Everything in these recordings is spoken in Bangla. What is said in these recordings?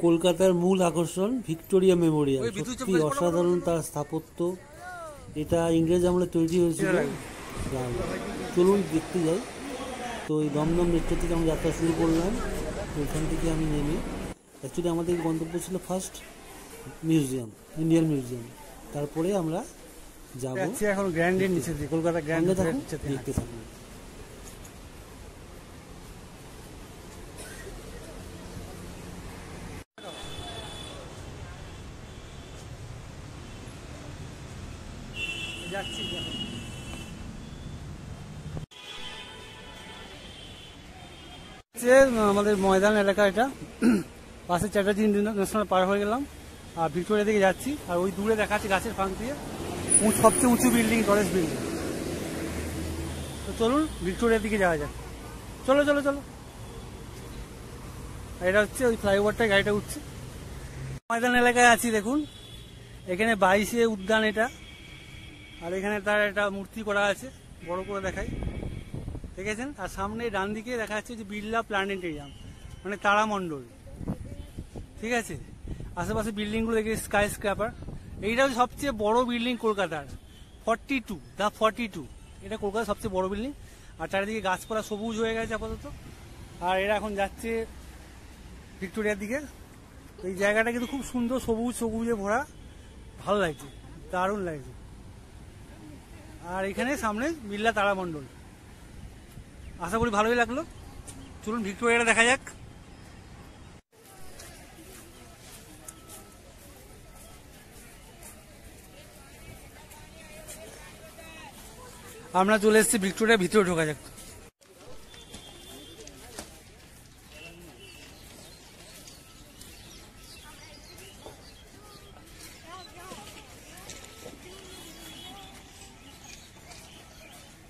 কলকাতার মূল আকর্ষণ ভিক্টোরিয়া মেমোরিয়াল, সত্যি অসাধারণ তার স্থাপত্য। এটা ইংরেজ আমলে তৈরি হয়েছিল। চলুন দেখতে যাই। তো এই দমদম মেট্রো থেকে আমরা যাত্রা শুরু করলাম। ওইখান থেকে আমি নেমে অ্যাকচুয়ালি আমাদের গন্তব্য ছিল ফার্স্ট মিউজিয়াম, ইন্ডিয়ান মিউজিয়াম, তারপরে আমরা যাবো এখন গ্র্যান্ডের নিচে, কলকাতা গ্র্যান্ডে দেখতে থাকুন। আমাদের ময়দান এলাকা, এটা পাশে চ্যাটার্জি ইন্টারন্যাশনাল পার হয়ে গেলাম আর ভিক্টোরিয়া দিকে যাচ্ছি। আর ওই দূরে দেখা যাচ্ছে গাছের ফাঁক দিয়ে সবচেয়ে উঁচু বিল্ডিং, টরেস্ট বিল্ডিং। তো চলুন ভিক্টোরিয়ার দিকে যাওয়া যাক। চলো চলো চলো। এটা হচ্ছে ওই ফ্লাইওভারটা, গাড়িটা উঠছে। ময়দান এলাকায় আছি, দেখুন এখানে 22শে উদ্যান এটা। আর এখানে তার একটা মূর্তি করা আছে, বড় করে দেখাই, দেখেছেন? আর সামনে ডান দিকে দেখা যাচ্ছে যে বিড়লা প্ল্যানেটেরিয়াম, মানে তারামণ্ডল। ঠিক আছে, আশেপাশে বিল্ডিংগুলো দেখে স্কাই স্ক্র্যাপার। এইটা হচ্ছে সবচেয়ে বড় বিল্ডিং কলকাতার, 42 এটা কলকাতার সবচেয়ে বড় বিল্ডিং। আর চারিদিকে গাছপালা সবুজ হয়ে গেছে আপাতত। আর এরা এখন যাচ্ছে ভিক্টোরিয়ার দিকে। এই জায়গাটা কিন্তু খুব সুন্দর, সবুজে ভরা, ভালো লাগছে, দারুণ লাগছে। আর এখানে সামনে বিড়লা তারামণ্ডল। আশা করি ভালোই লাগলো। চলুন ভিক্টোরিয়াটা দেখা যাক। আমরা চলে এসেছি ভিক্টোরিয়ার ভিতরে, ঢোকা যাক।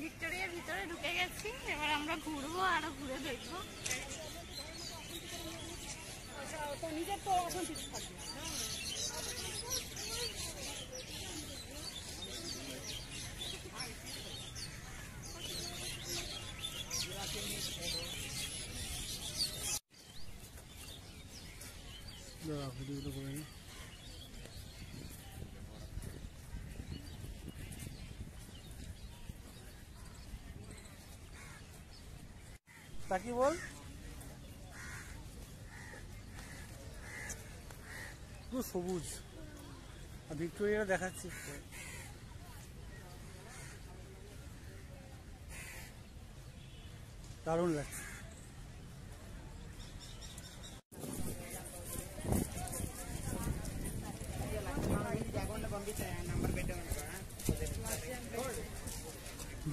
ভিক্টোরিয়ার ভিতরে ঢুকে গেছি, এবার আমরা ঘুরবো আর ঘুরে দেখবো। নিজের তো এখন ঠিক থাকবে। তাকি বল, পুরো সবুজ। আর ভিক্টোরিয়া দেখাচ্ছি, দারুণ লাগছে।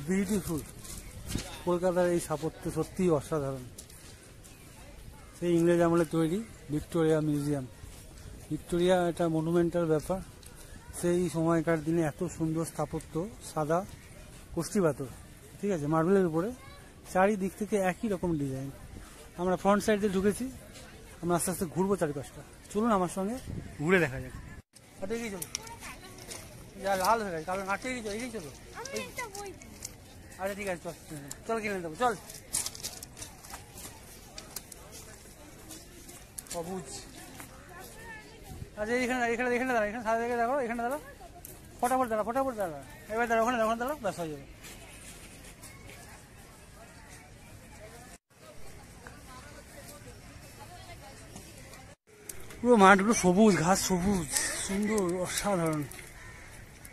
বিউটিফুল। কলকাতার এই স্থাপত্য সত্যিই অসাধারণ। সেই ইংরেজ আমলে তৈরি ভিক্টোরিয়া মিউজিয়াম। ভিক্টোরিয়া একটা মনুমেন্টাল ব্যাপার। সেই সময়কার দিনে এত সুন্দর স্থাপত্য, সাদা কষ্টি পাথর, ঠিক আছে, মার্বেলের উপরে, চারিদিক থেকে একই রকম ডিজাইন। আমরা ফ্রন্ট সাইড দিয়ে ঢুকেছি, আমরা আস্তে আস্তে ঘুরবো চারিপাশটা। চলুন আমার সঙ্গে ঘুরে দেখা যাক। আটে গিয়ে চলো, যা লাল হয়ে গেছে, কারণ আটে গিয়ে চলো, এগিয়ে চলো। আচ্ছা ঠিক আছে, চল চল কিনে দেবো, চল। সবুজ। আচ্ছা এখানে এখানে এখানে দাঁড়া, এখানে সাদা দেখে দেখো, এখানে দাঁড়া, ফটাফট দাঁড়া, ফটাফট দাঁড়া। এবার দাঁড়া, ওখানে ওখানে দাঁড়া, ব্যাস হয়ে যাবে। পুরো মাঠগুলো সবুজ, ঘাস সবুজ, সুন্দর, অসাধারণ,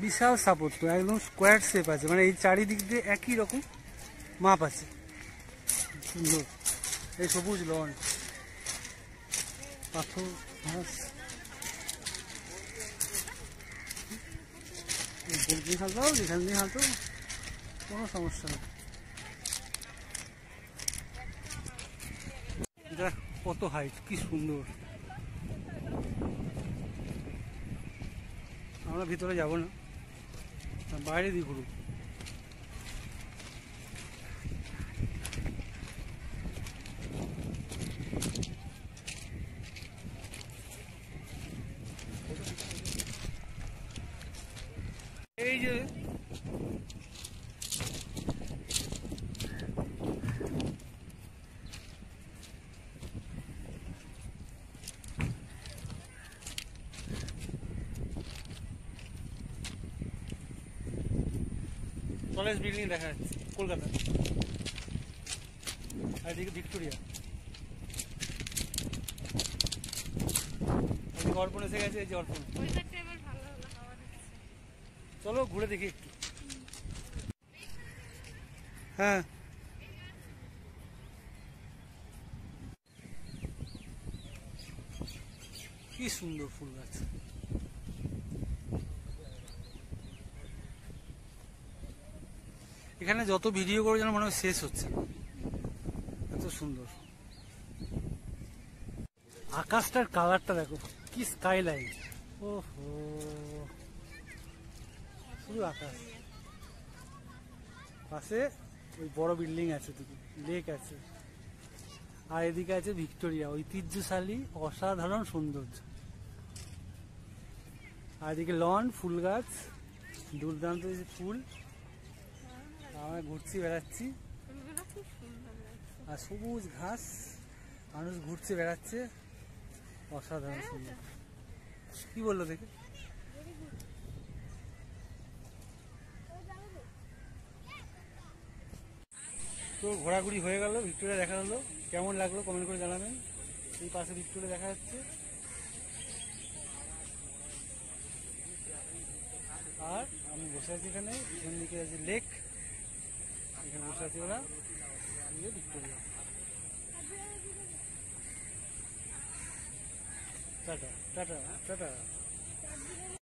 বিশাল স্থাপত্য, একদম স্কোয়ার শেপ আছে, মানে এই চারিদিক দিয়ে একই রকম মাপ আছে, সুন্দর। এই সবুজ লন, পাথর, ঘাস, যেখান দিয়ে হাঁটো কোনো সমস্যা নেই। দেখ কত হাইট, কি সুন্দর। আমরা ভিতরে যাব না, বাইরে দিয়ে ঘুরব। এই যে টলেস্ট বিল্ডিং দেখা যাচ্ছে কলকাতা। আর এদিকে ভিক্টোরিয়া, এদিকে অর্পণ এসে গেছে, এই যে অর্পণ। ওয়েদারটা এবার ভালো হলো, হাওয়া দিচ্ছে। চলো ঘুরে দেখি একটু। হ্যাঁ, কি সুন্দর ফুল গাছ। এখানে যত ভিডিও করে যেন মনে হয় শেষ হচ্ছে না, এত সুন্দর। আকাশটার কালারটা দেখো, কি স্কাই লাইন। ওহো, শুধু আকাশ, পাশে ওই বড় বিল্ডিং আছে, লেক আছে, আর এদিকে আছে ভিক্টোরিয়া, ঐতিহ্যশালী অসাধারণ সৌন্দর্য। আর এদিকে লন, ফুল গাছ, দুর্দান্ত ফুল। আমরা ঘুরছি, বেড়াচ্ছি, ফুলগুলো খুব সুন্দর লাগছে। আর সবুজ ঘাস, মানুষ ঘুরছে, বেড়াচ্ছে, অসাধারণ সুন্দর। কি বললো দেখে? তো ঘোরাঘুরি হয়ে গেল, ভিক্টোরিয়া দেখা হলো, কেমন লাগলো কমেন্ট করে জানাবেন। এই পাশে ভিক্টোরিয়া দেখা যাচ্ছে, আর আমি বসে আছি এখানে, পিছন দিকে আছে লেক, এখানে বসে আছি ওরা, ভিক্টোরিয়া। Tata tata tata.